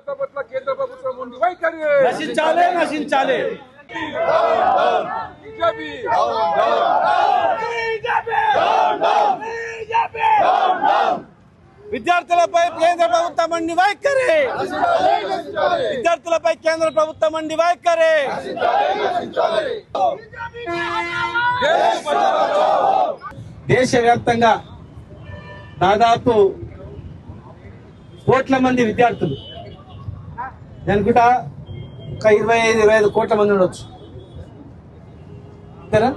విద్యార్థుల పట్ల కేంద్ర ప్రభుత్వం ఉండి వైఖరి నశించాలే నశించాలే విద్యార్థులపై కేంద్ర ప్రభుత్వం అండి వైఖరి విద్యార్థులపై కేంద్ర ప్రభుత్వం అండి వైఖరి దేశవ్యాప్తంగా దాదాపు కోట్ల మంది విద్యార్థులు అనుకుంటా ఒక 25 కోట్ల మంది ఉండొచ్చు అంతేనా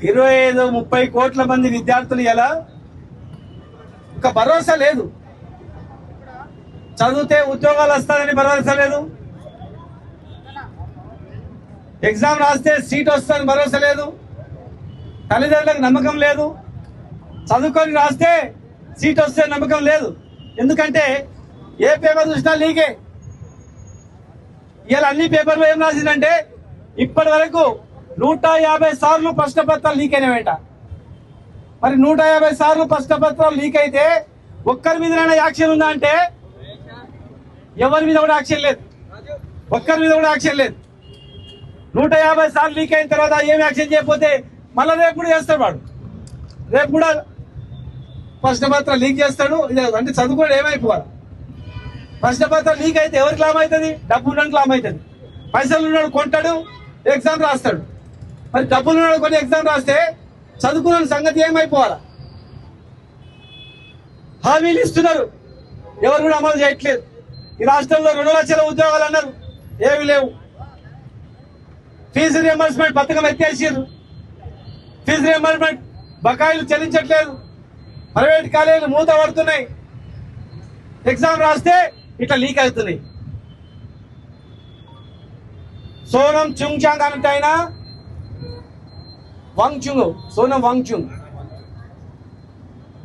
25-30 కోట్ల మంది విద్యార్థులు ఎలా ఒక భరోసా లేదు చదివితే ఉద్యోగాలు వస్తాయని భరోసా లేదు ఎగ్జామ్ రాస్తే సీట్ వస్తుందని భరోసా లేదు తల్లిదండ్రులకు నమ్మకం లేదు చదువుకొని రాస్తే సీట్ వస్తే నమ్మకం లేదు ఎందుకంటే ఏ పేపర్ చూసినా లీకే ఇలా అన్ని పేపర్లు ఏం రాసిందంటే ఇప్పటి వరకు 150 సార్లు ప్రశ్నపత్రాలు లీక్ అయినవేట మరి 150 సార్లు ప్రశ్నపత్రాలు లీక్ అయితే ఒక్కరి మీద యాక్షన్ ఉందా అంటే ఎవరి మీద కూడా యాక్షన్ లేదు ఒక్కరి మీద కూడా యాక్షన్ లేదు 150 సార్లు లీక్ అయిన తర్వాత ఏం యాక్షన్ చేయకపోతే మళ్ళీ రేపు కూడా చేస్తాడు వాడు రేపు కూడా ప్రశ్నపత్రం లీక్ చేస్తాడు అంటే చదువుకోవడం ఏమైపోవాలి ప్రశ్నపత్రం లీక్ అయితే ఎవరికి లాభం అవుతుంది డబ్బు ఉన్నందుకు లాభం అవుతుంది పైసలు ఉన్నాడు కొంటాడు ఎగ్జామ్ రాస్తాడు మరి డబ్బులు ఉన్నాడు కొన్ని ఎగ్జామ్ రాస్తే చదువుకున్న సంగతి ఏమైపోవాలా హామీలు ఇస్తున్నారు ఎవరు కూడా అమలు చేయట్లేదు ఈ రాష్ట్రంలో 2 లక్షల ఉద్యోగాలు అన్నారు ఏమి లేవు ఫీజు రియంబర్స్మెంట్ పథకం ఎత్తేసారు ఫీజు రియంబర్స్మెంట్ బకాయిలు చెల్లించట్లేదు ప్రైవేట్ కాలేజీలు మూత పడుతున్నాయి ఎగ్జామ్ రాస్తే ఇట్లా లీక్ అవుతున్నాయి సోనం చుంగ్చాంగ్ అంటే ఆయన సోనం వాంగ్చుంగ్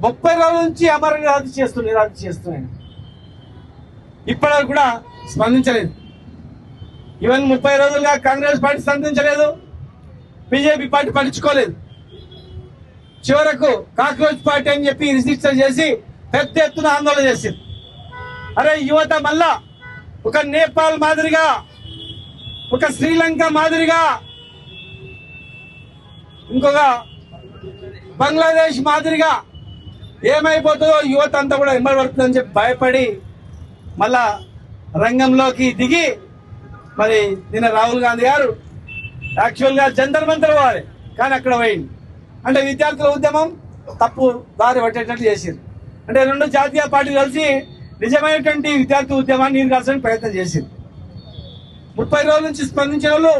30 రోజుల నుంచి అమరని రద్దు చేస్తున్నాయి ఇప్పటివరకు కూడా స్పందించలేదు ఈవెన్ 30 రోజులుగా కాంగ్రెస్ పార్టీ స్పందించలేదు బీజేపీ పార్టీ పట్టించుకోలేదు చివరకు కాక్రోచ్ పార్టీ అని చెప్పి రిజిస్టర్ చేసి పెద్ద ఎత్తున ఆందోళన చేసింది అరే యువత మళ్ళా ఒక నేపాల్ మాదిరిగా ఒక శ్రీలంక మాదిరిగా ఇంకొక బంగ్లాదేశ్ మాదిరిగా ఏమైపోతుందో యువత అంతా కూడా ఇమ్మడబడుతుందని చెప్పి భయపడి మళ్ళా రంగంలోకి దిగి మరి నిన్న రాహుల్ గాంధీ గారు యాక్చువల్గా జంతర్ మంతర్ పోవాలి కానీ అక్కడ పోయింది అంటే విద్యార్థుల ఉద్యమం తప్పు దారి పట్టేటట్టు చేసింది అంటే 2 జాతీయ పార్టీలు కలిసి నిజమైనటువంటి విద్యార్థి ఉద్యమాన్ని నీరు కాల్చడానికి ప్రయత్నం చేసింది 30 రోజుల నుంచి స్పందించిన వాళ్ళు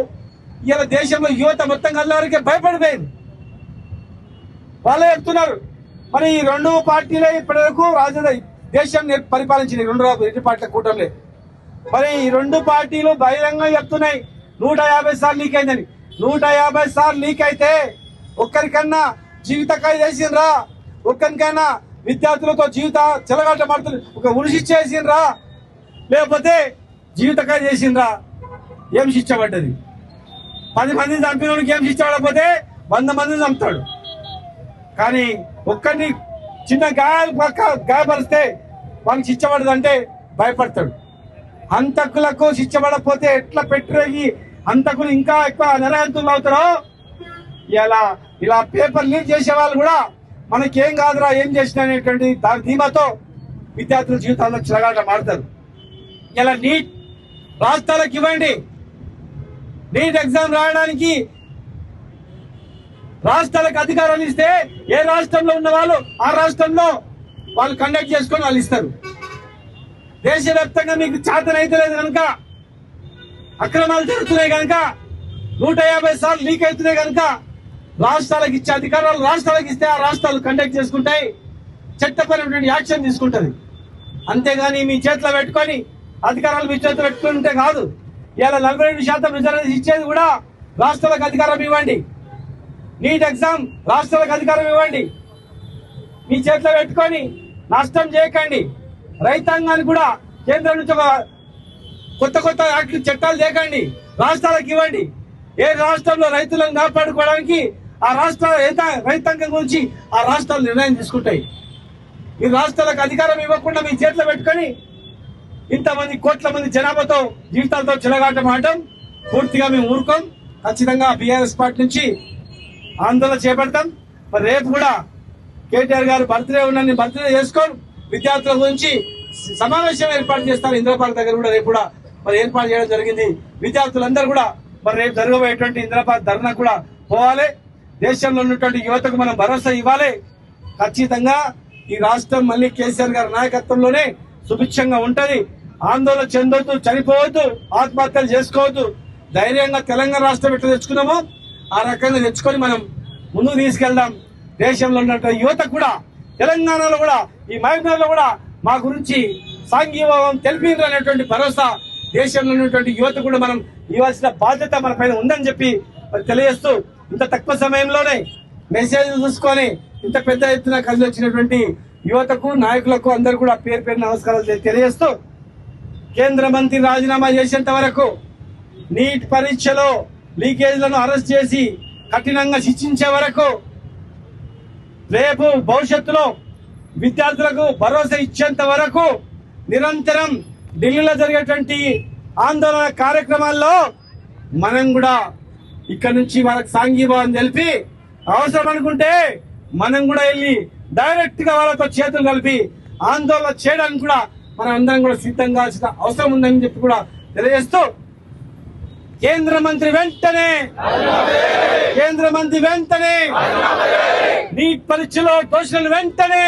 ఇలా దేశంలో యువత మొత్తం కళ్ళవారికే భయపడిపోయింది వాళ్ళే చెప్తున్నారు మరి ఈ 2 పార్టీలే ఇప్పటి వరకు దేశాన్ని పరిపాలించింది 2 పార్టీల కూటమిలే మరి ఈ 2 పార్టీలు బహిరంగంగా చెప్తున్నాయి 150 సార్లు లీక్ అయిందని 150 సార్లు లీక్ అయితే ఒక్కరికన్నా జీవిత ఖైదు చేసిండ్రా ఒక్కరికైనా విద్యార్థులతో జీవిత చెలగాట మాడుతుంది ఒక ఉరి చేసిండ్రా లేకపోతే జీవిత ఖైదు చేసిండ్రా ఏం శిక్ష పడ్డది 10 మందిని చంపినోడికి ఏం శిక్ష పడకపోతే 100 మందిని చంపుతాడు కానీ ఒక్కరిని చిన్న గాయపరిస్తే వాళ్ళకి శిక్ష పడదంటే భయపడతాడు హంతకులకు శిక్ష పడకపోతే ఎట్లా పెట్టిరేగి హంతకులు ఇంకా ఎక్కువ నిరహంతులు అవుతారో ఇలా పేపర్ లీక్ చేసే వాళ్ళు కూడా మనకేం కాదురా ఏం చేసిన అనేటువంటి ధీమాతో విద్యార్థుల జీవితాల్లో చిరగాట మారుతారు ఇలా నీట్ రాష్ట్రాలకు ఇవ్వండి నీట్ ఎగ్జామ్ రాయడానికి రాష్ట్రాలకు అధికారాలు ఇస్తే ఏ రాష్ట్రంలో ఉన్న వాళ్ళు ఆ రాష్ట్రంలో వాళ్ళు కండక్ట్ చేసుకొని వాళ్ళు ఇస్తారు దేశవ్యాప్తంగా మీకు చేతనైతే లేదు కనుక అక్రమాలు జరుగుతున్నాయి కనుక 150 సార్లు లీక్ అవుతున్నాయి కనుక రాష్ట్రాలకు ఇచ్చే అధికారాలు రాష్ట్రాలకు ఇస్తే ఆ రాష్ట్రాలు కండక్ట్ చేసుకుంటాయి చట్టపరమైనటువంటి యాక్షన్ తీసుకుంటది అంతేగాని మీ చేతిలో పెట్టుకొని అధికారాలు మీ చేతిలో పెట్టుకుంటే కాదు ఇలా 42% రిజర్వేషన్ ఇచ్చేది కూడా రాష్ట్రాలకు అధికారం ఇవ్వండి నీట్ ఎగ్జామ్ రాష్ట్రాలకు అధికారం ఇవ్వండి మీ చేతిలో పెట్టుకొని నష్టం చేయకండి రైతాంగానికి కూడా కేంద్రం నుంచి కొత్త చట్టాలు తేకండి రాష్ట్రాలకు ఇవ్వండి ఏ రాష్ట్రంలో రైతులను కాపాడుకోవడానికి ఆ రాష్ట్ర రైతాంగం గురించి ఆ రాష్ట్రాలు నిర్ణయం తీసుకుంటాయి ఈ రాష్ట్రాలకు అధికారం ఇవ్వకుండా మీ చేతిలో పెట్టుకొని ఇంతమంది కోట్ల మంది జనాభాతో జీవితాలతో చిలగాటం ఆడటం పూర్తిగా మేము ఊరుకోం. ఖచ్చితంగా బీఆర్ఎస్ పార్టీ నుంచి ఆందోళన చేపడతాం. మరి రేపు కూడా కేటీఆర్ గారు బర్త్డే ఉన్న బర్త్డే చేసుకొని విద్యార్థుల గురించి సమావేశం ఏర్పాటు చేస్తారు. ఇంద్రపార్క్ దగ్గర కూడా రేపు కూడా మరి ఏర్పాటు చేయడం జరిగింది. విద్యార్థులందరూ కూడా మరి రేపు జరగబోయేటువంటి ఇంద్రపార్క్ ధర్నా కూడా పోవాలి. దేశంలో ఉన్నటువంటి యువతకు మనం భరోసా ఇవ్వాలి. ఖచ్చితంగా ఈ రాష్ట్రం మళ్ళీ కేసీఆర్ గారి నాయకత్వంలోనే సుభిక్షంగా ఉంటది. ఆందోళన చెందొద్దు, చనిపోవద్దు, ఆత్మహత్యలు చేసుకోవద్దు. ధైర్యంగా తెలంగాణ రాష్ట్రం ఎట్లా తెచ్చుకున్నామో ఆ రకంగా తెచ్చుకొని మనం ముందుకు తీసుకెళ్దాం. దేశంలో ఉన్నటువంటి యువత కూడా తెలంగాణలో కూడా ఈ మహబూబ్నగర్ లో కూడా మా గురించి సాంఘీభావం తెలిపిండ్రు అనేటువంటి భరోసా దేశంలో ఉన్నటువంటి యువత కూడా మనం ఇవ్వాల్సిన బాధ్యత మన పైన ఉందని చెప్పి తెలియజేస్తూ ఇంత తక్కువ సమయంలోనే మెసేజ్ చూసుకొని ఇంత పెద్ద ఎత్తున కలిసి వచ్చినటువంటి యువతకు నాయకులకు అందరూ కూడా పేరు పేరు నమస్కారాలు తెలియజేస్తూ కేంద్ర మంత్రి రాజీనామా చేసేంత వరకు నీట్ పరీక్షలో లీకేజ్లను అరెస్ట్ చేసి కఠినంగా శిక్షించే వరకు రేపు భవిష్యత్తులో విద్యార్థులకు భరోసా ఇచ్చేంత వరకు నిరంతరం ఢిల్లీలో జరిగేటువంటి ఆందోళన కార్యక్రమాల్లో మనం కూడా ఇక్కడ నుంచి వాళ్ళకి సాంఘీభావం తెలిపి అవసరం అనుకుంటే మనం కూడా వెళ్ళి డైరెక్ట్ గా వాళ్ళతో చేతులు కలిపి ఆందోళన చేయడానికి కూడా మనం అందరం కూడా సిద్ధం కావాల్సిన అవసరం ఉందని చెప్పి కూడా తెలియజేస్తూ కేంద్ర మంత్రి వెంటనే నీట్ పరీక్షలో దోషులను వెంటనే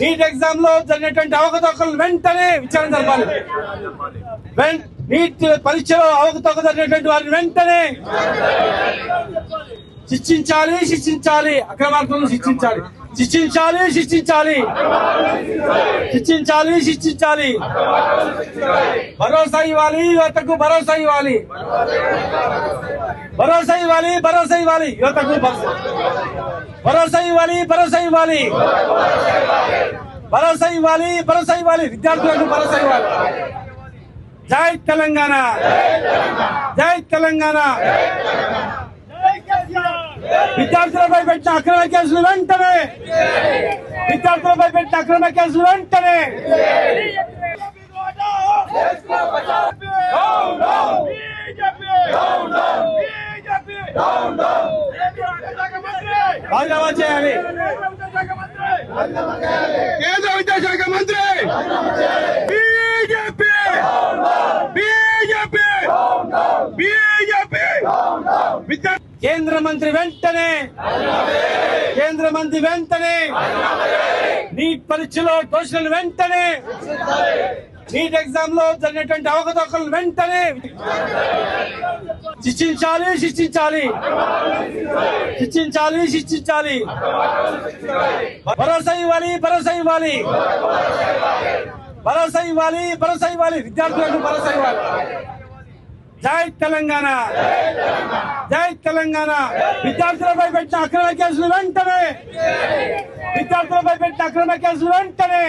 నీట్ ఎగ్జామ్ లో జరిగినటువంటి అవకతవకలు వెంటనే విచారణ జరపాలి. నీట్ పరీక్షలో అవకతవక జరిగినటువంటి వారిని వెంటనే శిక్షించాలి. అక్రమార్కులను శిక్షించాలి. భరోసా ఇవ్వాలి, యువతకు భరోసా ఇవ్వాలి. యువతకు భరోసా ఇవ్వాలి. విద్యార్థులకు భరోసా ఇవ్వాలి. జై తెలంగాణ. విద్యార్థులపై పెట్టిన అక్రమ కేసులు వెంటనే రాజీనామా చేయాలి. కేంద్ర విద్యాశాఖ మంత్రి బీజేపీ కేంద్ర మంత్రి వెంటనే నీట్ పరీక్షలో దోషులను వెంటనే నీట్ ఎగ్జామ్ లో జరిగినటువంటి అవకతవకలను వెంటనే శిక్షించాలి. భరోసా ఇవ్వాలి. విద్యార్థులకు భరోసా ఇవ్వాలి. జై తెలంగాణ. విద్యార్థులపై పెట్టిన అక్రమ కేసులు వెంటనే